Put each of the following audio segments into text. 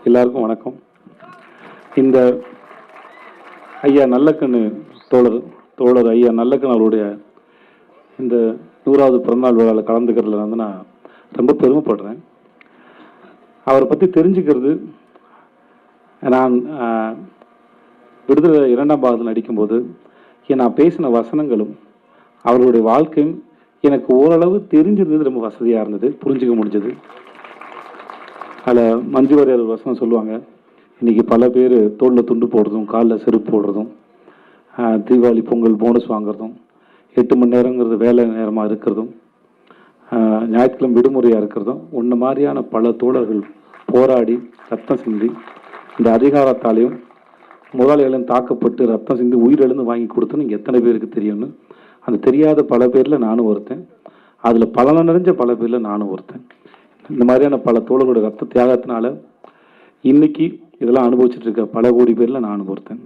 எல்லாருக்கும் வணக்கம். இந்த ஐயா நல்லக்கண்ணு தோழர் ஐயா நல்லக்கண்ணு அவருடைய இந்த 100வது பிறந்தநாள் விழாவில் கலந்துக்கிறதுல வந்து நான் ரொம்ப பெருமைப்படுறேன். அவரை பற்றி தெரிஞ்சுக்கிறது, நான் விடுதலை 2ஆம் பாகத்தில் நடிக்கும்போது நான் பேசின வசனங்களும் அவருடைய வாழ்க்கையும் எனக்கு ஓரளவு தெரிஞ்சிருந்தது. ரொம்ப வசதியாக இருந்தது, புரிஞ்சுக்க முடிஞ்சது. அதில் மஞ்சு வாரியர் வசனம் சொல்லுவாங்க, இன்றைக்கி பல பேர் தோளில் துண்டு போடுறதும் காலில் செருப்பு போடுறதும் தீபாவளி பொங்கல் போனஸ் வாங்குறதும் 8 மணி நேரங்கிறது வேலை நேரமாக இருக்கிறதும் ஞாயிற்றுக்கிழமை விடுமுறையாக இருக்கிறதும் ஒன்று மாதிரியான பல தோழர்கள் போராடி ரத்தம் சிந்தி இந்த அதிகாரத்தாலையும் முதலாளிகளும் தாக்கப்பட்டு ரத்தம் சிந்தி உயிரிழந்து வாங்கி கொடுத்தோன்னு இங்கே எத்தனை பேருக்கு தெரியும்னு. அந்த தெரியாத பல பேரில் நானும் ஒருத்தன், அதில் பலன் நிறைஞ்ச பல பேரில் நானும் ஒருத்தன். இந்த மாதிரியான பல தோழர்களோட ரத்த தியாகத்தினால இன்னைக்கு இதெல்லாம் அனுபவிச்சுட்டு இருக்க பல கோடி பேரில் நானும் ஒருத்தன்.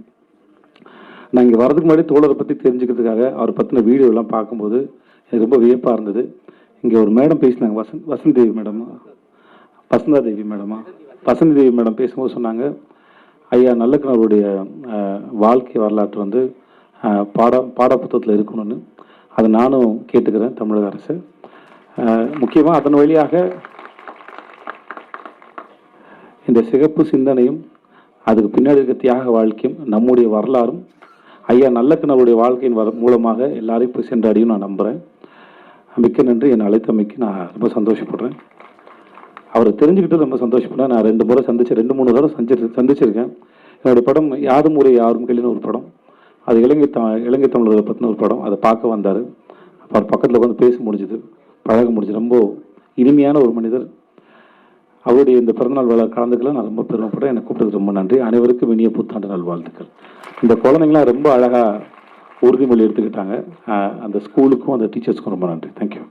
நான் இங்கே வரதுக்கு முன்னாடி தோழரை பற்றி தெரிஞ்சுக்கிறதுக்காக அவரை பற்றின வீடியோலாம் பார்க்கும்போது எனக்கு ரொம்ப வியப்பாக இருந்தது. இங்கே ஒரு மேடம் பேசினாங்க, வசந்தி தேவி மேடம், வசந்தி தேவி மேடம் பேசும்போது சொன்னாங்க, ஐயா நல்லக்கண்ணருடைய வாழ்க்கை வரலாற்று வந்து பாடப்புத்தகத்தில் இருக்கணும்னு. அதை நானும் கேட்டுக்கிறேன் தமிழக அரசு. முக்கியமாக அதன் வழியாக இந்த சிகப்பு சிந்தனையும் அதுக்கு பின்னாடி இருக்க தியாக வாழ்க்கையும் நம்முடைய வரலாறும் ஐயா நல்லக்கண்ணருடைய வாழ்க்கையின் மூலமாக எல்லாரையும் போய் சென்றடையும் நான் நம்புகிறேன். மிக்க நன்றி. என்னை அழைத்தமைக்கு நான் ரொம்ப சந்தோஷப்படுறேன். அவரை தெரிஞ்சுக்கிட்டு ரொம்ப சந்தோஷப்படுறேன். நான் 2 முறை 2-3 தடவை சந்திச்சிருக்கேன். என்னுடைய படம் யாதும் ஊரே யாரும் கேள்வின்னு ஒரு படம், அது இலங்கை தமிழர்களை பற்றின ஒரு படம். அதை பார்க்க வந்தார். அவர் பக்கத்தில் உட்காந்து பேச முடிஞ்சுது, பழக முடிஞ்சு. ரொம்ப இனிமையான ஒரு மனிதர். அவருடைய இந்த பிறந்தநாள் விழா கலந்துக்கல நான் ரொம்ப பெருமைப்படுறேன். என்னை கூப்பிட்டது ரொம்ப நன்றி. அனைவருக்கும் இனிய புத்தாண்டு நல்வாழ்த்துக்கள். இந்த குழந்தைங்களாம் ரொம்ப அழகாக உறுதிமொழி எடுத்துக்கிட்டாங்க. அந்த ஸ்கூலுக்கும் அந்த டீச்சர்ஸ்க்கும் ரொம்ப நன்றி. தேங்க்யூ.